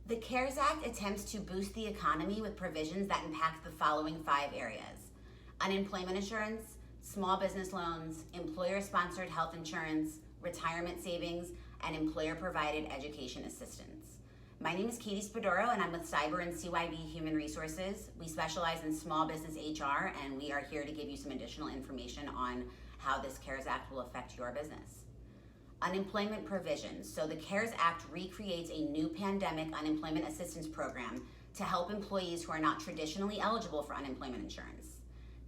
The CARES Act attempts to boost the economy with provisions that impact the following 5 areas: unemployment insurance, small business loans, employer-sponsored health insurance, retirement savings, and employer-provided education assistance. My name is Katie Spadoro, and I'm with Cyber and CYB Human Resources. We specialize in small business HR, and we are here to give you some additional information on how this CARES Act will affect your business. Unemployment provisions. So the CARES Act recreates a new pandemic unemployment assistance program to help employees who are not traditionally eligible for unemployment insurance.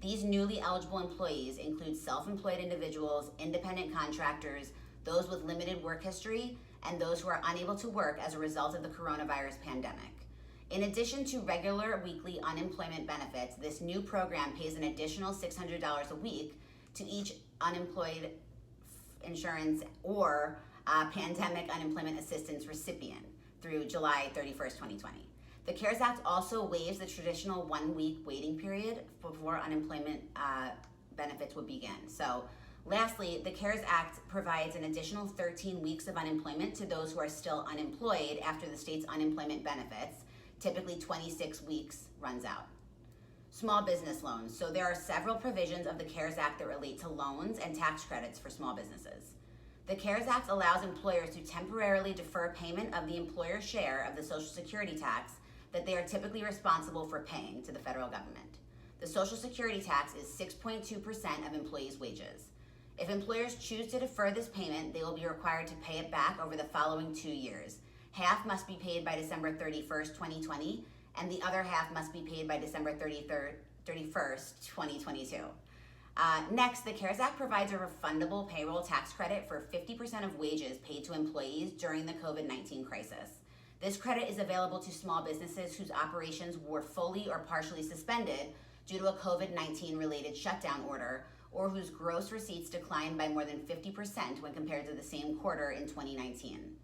These newly eligible employees include self-employed individuals, independent contractors, those with limited work history, and those who are unable to work as a result of the coronavirus pandemic. In addition to regular weekly unemployment benefits, this new program pays an additional $600 a week to each unemployed insurance or pandemic unemployment assistance recipient through July 31st, 2020. The CARES Act also waives the traditional 1-week waiting period before unemployment benefits would begin. So lastly, the CARES Act provides an additional 13 weeks of unemployment to those who are still unemployed after the state's unemployment benefits. Typically 26 weeks runs out. Small business loans. So there are several provisions of the CARES Act that relate to loans and tax credits for small businesses. The CARES Act allows employers to temporarily defer payment of the employer's share of the Social Security tax that they are typically responsible for paying to the federal government. The Social Security tax is 6.2% of employees' wages. If employers choose to defer this payment, they will be required to pay it back over the following 2 years. Half must be paid by December 31st, 2020, and the other half must be paid by December 31st, 2022. Next, the CARES Act provides a refundable payroll tax credit for 50% of wages paid to employees during the COVID-19 crisis. This credit is available to small businesses whose operations were fully or partially suspended due to a COVID-19 related shutdown order, or whose gross receipts declined by more than 50% when compared to the same quarter in 2019.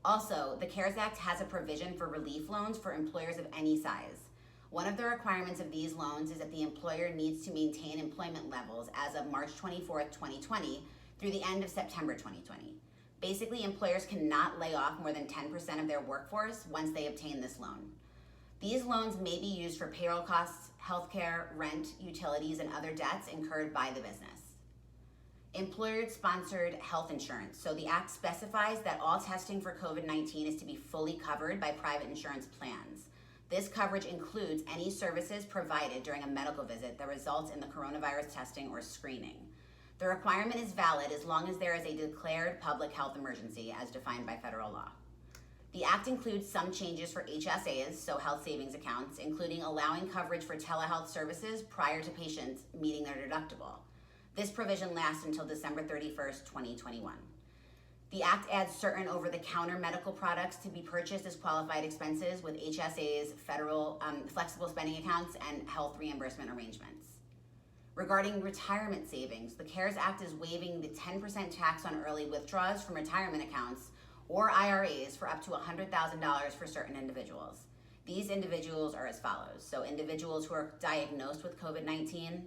Also, the CARES Act has a provision for relief loans for employers of any size. One of the requirements of these loans is that the employer needs to maintain employment levels as of March 24th, 2020 through the end of September 2020. Basically, employers cannot lay off more than 10% of their workforce once they obtain this loan. These loans may be used for payroll costs, healthcare, rent, utilities, and other debts incurred by the business. Employer-sponsored health insurance. So the Act specifies that all testing for COVID-19 is to be fully covered by private insurance plans. This coverage includes any services provided during a medical visit that results in the coronavirus testing or screening. The requirement is valid as long as there is a declared public health emergency as defined by federal law. The Act includes some changes for HSAs, so health savings accounts, including allowing coverage for telehealth services prior to patients meeting their deductible. This provision lasts until December 31st, 2021. The Act adds certain over-the-counter medical products to be purchased as qualified expenses with HSAs, federal flexible spending accounts, and health reimbursement arrangements. Regarding retirement savings, the CARES Act is waiving the 10% tax on early withdrawals from retirement accounts or IRAs for up to $100,000 for certain individuals. These individuals are as follows. So individuals who are diagnosed with COVID-19,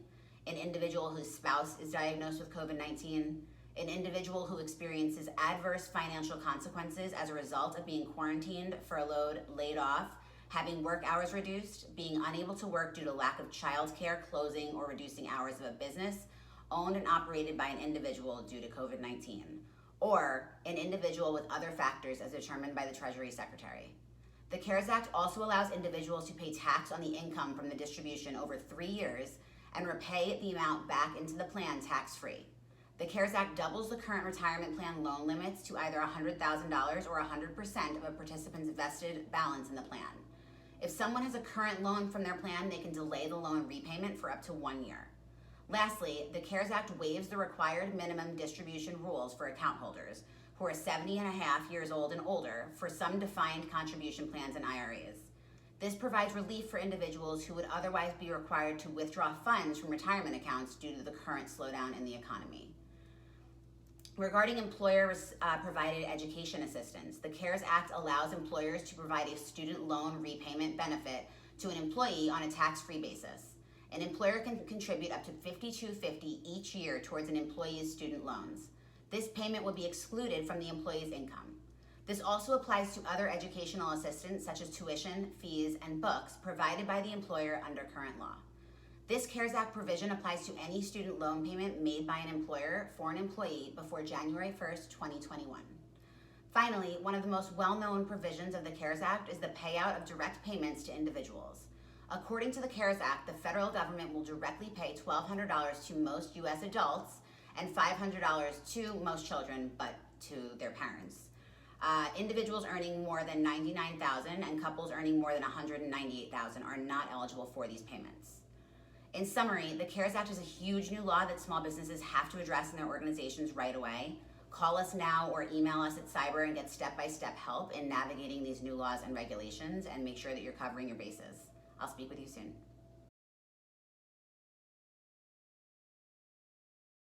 an individual whose spouse is diagnosed with COVID-19, an individual who experiences adverse financial consequences as a result of being quarantined, furloughed, laid off, having work hours reduced, being unable to work due to lack of childcare, closing, or reducing hours of a business owned and operated by an individual due to COVID-19, or an individual with other factors as determined by the Treasury Secretary. The CARES Act also allows individuals to pay tax on the income from the distribution over 3 years and repay the amount back into the plan tax-free. The CARES Act doubles the current retirement plan loan limits to either $100,000 or 100% of a participant's vested balance in the plan. If someone has a current loan from their plan, they can delay the loan repayment for up to 1 year. Lastly, the CARES Act waives the required minimum distribution rules for account holders who are 70 and a half years old and older for some defined contribution plans and IRAs. This provides relief for individuals who would otherwise be required to withdraw funds from retirement accounts due to the current slowdown in the economy. Regarding employer-provided education assistance, the CARES Act allows employers to provide a student loan repayment benefit to an employee on a tax-free basis. An employer can contribute up to $52.50 each year towards an employee's student loans. This payment will be excluded from the employee's income. This also applies to other educational assistance such as tuition, fees, and books provided by the employer under current law. This CARES Act provision applies to any student loan payment made by an employer for an employee before January 1st, 2021. Finally, one of the most well-known provisions of the CARES Act is the payout of direct payments to individuals. According to the CARES Act, the federal government will directly pay $1,200 to most U.S. adults and $500 to most children, but to their parents. Individuals earning more than $99,000 and couples earning more than $198,000 are not eligible for these payments. In summary, the CARES Act is a huge new law that small businesses have to address in their organizations right away. Call us now or email us at Cyber and get step-by-step help in navigating these new laws and regulations, and make sure that you're covering your bases. I'll speak with you soon.